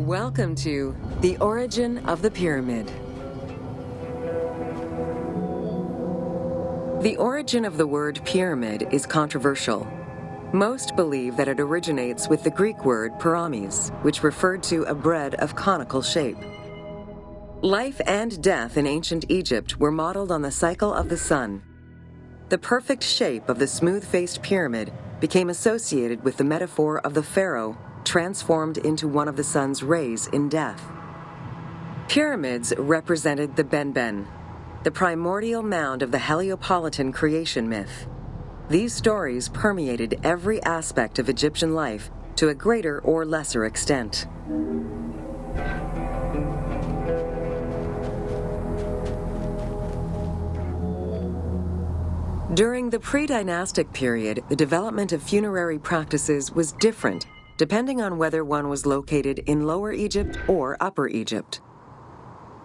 Welcome to The Origin of the Pyramid. The origin of the word pyramid is controversial. Most believe that it originates with the Greek word pyramis, which referred to a bread of conical shape. Life and death in ancient Egypt were modeled on the cycle of the sun. The perfect shape of the smooth-faced pyramid became associated with the metaphor of the pharaoh transformed into one of the sun's rays in death. Pyramids represented the Benben, the primordial mound of the Heliopolitan creation myth. These stories permeated every aspect of Egyptian life to a greater or lesser extent. During the pre-dynastic period, the development of funerary practices was different depending on whether one was located in Lower Egypt or Upper Egypt.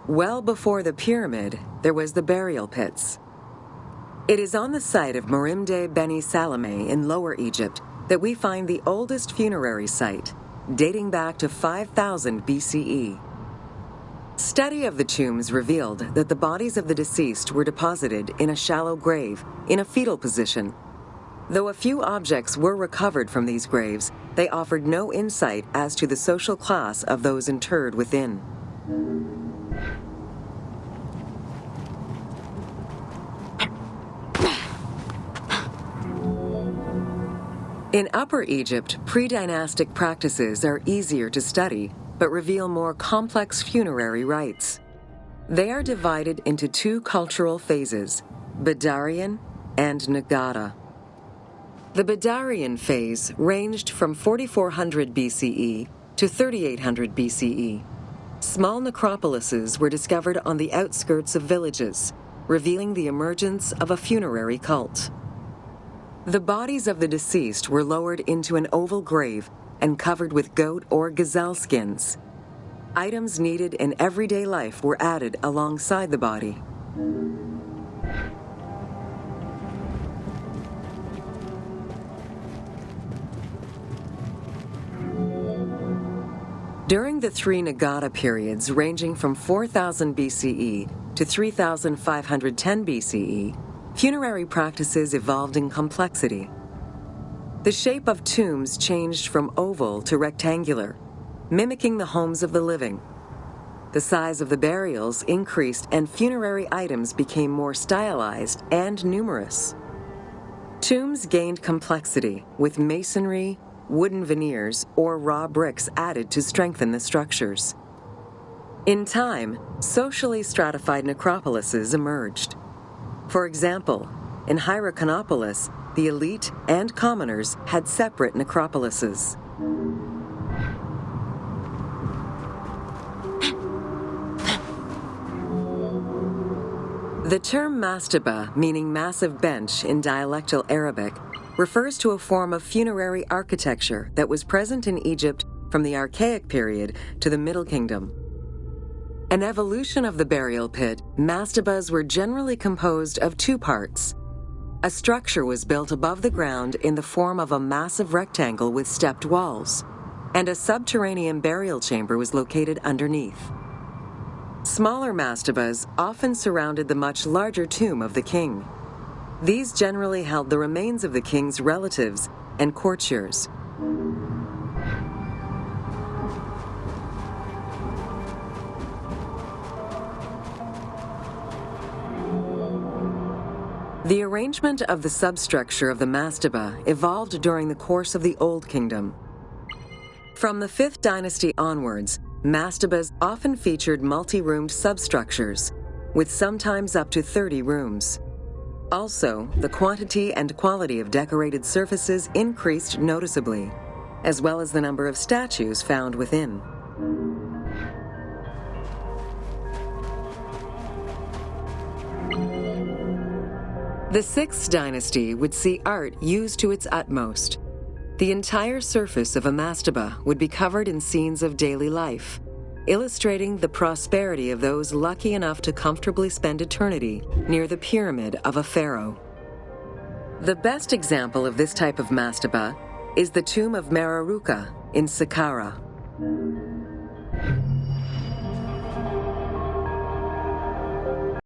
Well before the pyramid, there was the burial pits. It is on the site of Merimde Beni Salome in Lower Egypt that we find the oldest funerary site, dating back to 5000 BCE. Study of the tombs revealed that the bodies of the deceased were deposited in a shallow grave, in a fetal position. Though a few objects were recovered from these graves, they offered no insight as to the social class of those interred within. In Upper Egypt, pre-dynastic practices are easier to study, but reveal more complex funerary rites. They are divided into two cultural phases, Badarian and Nagata. The Badarian Phase ranged from 4400 BCE to 3800 BCE. Small necropolises were discovered on the outskirts of villages, revealing the emergence of a funerary cult. The bodies of the deceased were lowered into an oval grave and covered with goat or gazelle skins. Items needed in everyday life were added alongside the body. During the three Nagata periods ranging from 4000 BCE to 3510 BCE, funerary practices evolved in complexity. The shape of tombs changed from oval to rectangular, mimicking the homes of the living. The size of the burials increased and funerary items became more stylized and numerous. Tombs gained complexity with masonry, wooden veneers, or raw bricks added to strengthen the structures. In time, socially stratified necropolises emerged. For example, in Hierakonpolis, the elite and commoners had separate necropolises. The term mastaba, meaning massive bench in dialectal Arabic, refers to a form of funerary architecture that was present in Egypt from the Archaic period to the Middle Kingdom. An evolution of the burial pit, mastabas were generally composed of two parts. A structure was built above the ground in the form of a massive rectangle with stepped walls, and a subterranean burial chamber was located underneath. Smaller mastabas often surrounded the much larger tomb of the king. These generally held the remains of the king's relatives and courtiers. The arrangement of the substructure of the mastaba evolved during the course of the Old Kingdom. From the 5th dynasty onwards, mastabas often featured multi-roomed substructures, with sometimes up to 30 rooms. Also, the quantity and quality of decorated surfaces increased noticeably, as well as the number of statues found within. The 6th dynasty would see art used to its utmost. The entire surface of a mastaba would be covered in scenes of daily life, illustrating the prosperity of those lucky enough to comfortably spend eternity near the pyramid of a pharaoh. The best example of this type of mastaba is the tomb of Mararuka in Sakhara.